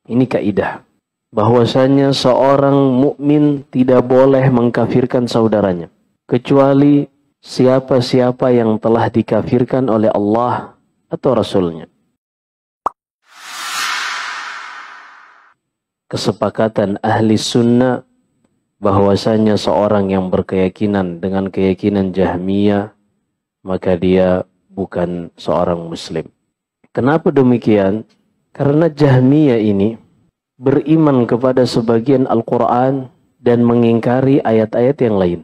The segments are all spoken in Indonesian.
Ini kaidah bahwasanya seorang mukmin tidak boleh mengkafirkan saudaranya kecuali siapa-siapa yang telah dikafirkan oleh Allah atau Rasulnya. Kesepakatan ahli sunnah bahwasanya seorang yang berkeyakinan dengan keyakinan Jahmiyah, maka dia bukan seorang muslim. Kenapa demikian? Karena Jahmiyah ini beriman kepada sebagian Al-Quran dan mengingkari ayat-ayat yang lain.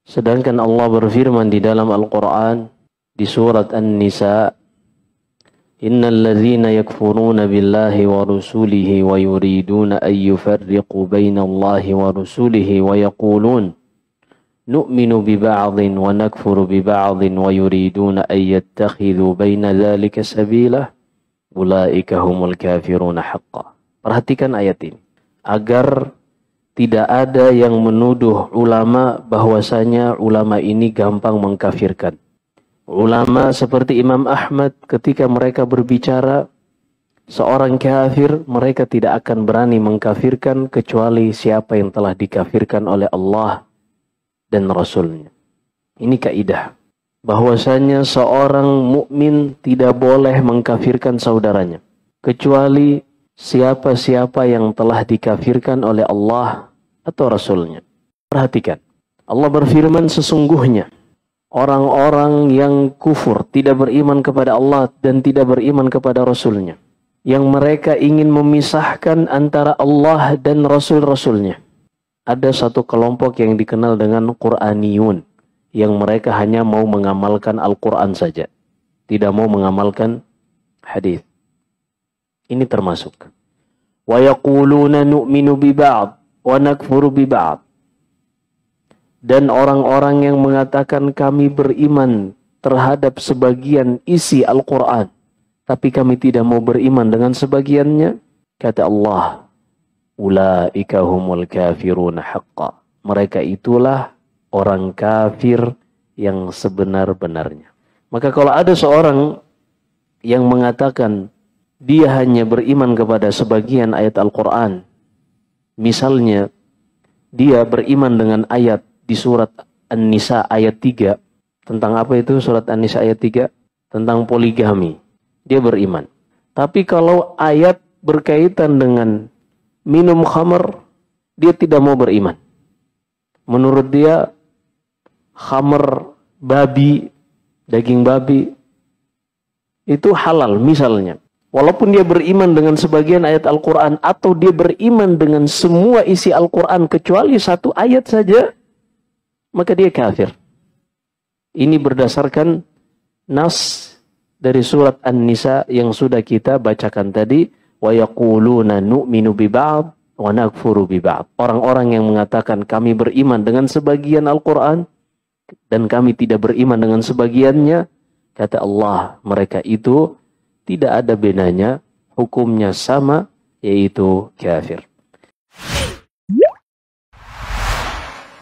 Sedangkan Allah berfirman di dalam Al-Quran di surat An-Nisa, Innal ladzina yakfuruna billahi wa rusulihi wa yuriduna an yufarriqu bainallahi wa rusulihi wa yaqulun nu'minu bi ba'dhin wa nakfuru bi ba'dhin wa yuriduna an yattakhidhu baina dzalika sabila ulaika humul kafiruna haqqan. Perhatikan ayat ini agar tidak ada yang menuduh ulama bahwasanya ulama ini gampang mengkafirkan. Ulama seperti Imam Ahmad ketika mereka berbicara seorang kafir, mereka tidak akan berani mengkafirkan kecuali siapa yang telah dikafirkan oleh Allah dan Rasulnya. Ini kaidah bahwasanya seorang mukmin tidak boleh mengkafirkan saudaranya kecuali siapa-siapa yang telah dikafirkan oleh Allah atau Rasulnya. Perhatikan, Allah berfirman sesungguhnya orang-orang yang kufur, tidak beriman kepada Allah dan tidak beriman kepada Rasulnya, yang mereka ingin memisahkan antara Allah dan Rasul-Rasulnya. Ada satu kelompok yang dikenal dengan Quraniyun, yang mereka hanya mau mengamalkan Al-Quran saja, tidak mau mengamalkan hadis. Ini termasuk. Wa yaquluna nu'minu bi ba'd wa nakfuru bi ba'd. Dan orang-orang yang mengatakan kami beriman terhadap sebagian isi Al-Quran, tapi kami tidak mau beriman dengan sebagiannya, kata Allah, ulaika humul kafiruna haqqan. Mereka itulah orang kafir yang sebenar-benarnya. Maka kalau ada seorang yang mengatakan dia hanya beriman kepada sebagian ayat Al-Quran, misalnya dia beriman dengan ayat di surat An-Nisa ayat 3. Tentang apa itu surat An-Nisa ayat 3? Tentang poligami. Dia beriman. Tapi kalau ayat berkaitan dengan minum khamr, dia tidak mau beriman. Menurut dia khamr babi, daging babi itu halal misalnya. Walaupun dia beriman dengan sebagian ayat Al-Quran atau dia beriman dengan semua isi Al-Quran kecuali satu ayat saja, maka dia kafir. Ini berdasarkan nas dari surat An-Nisa yang sudah kita bacakan tadi, wa yaquluna nu'minu bi ba'd wa nakfuru bi ba'd. Orang-orang yang mengatakan kami beriman dengan sebagian Al-Quran dan kami tidak beriman dengan sebagiannya, kata Allah, mereka itu tidak ada bedanya, hukumnya sama, yaitu kafir.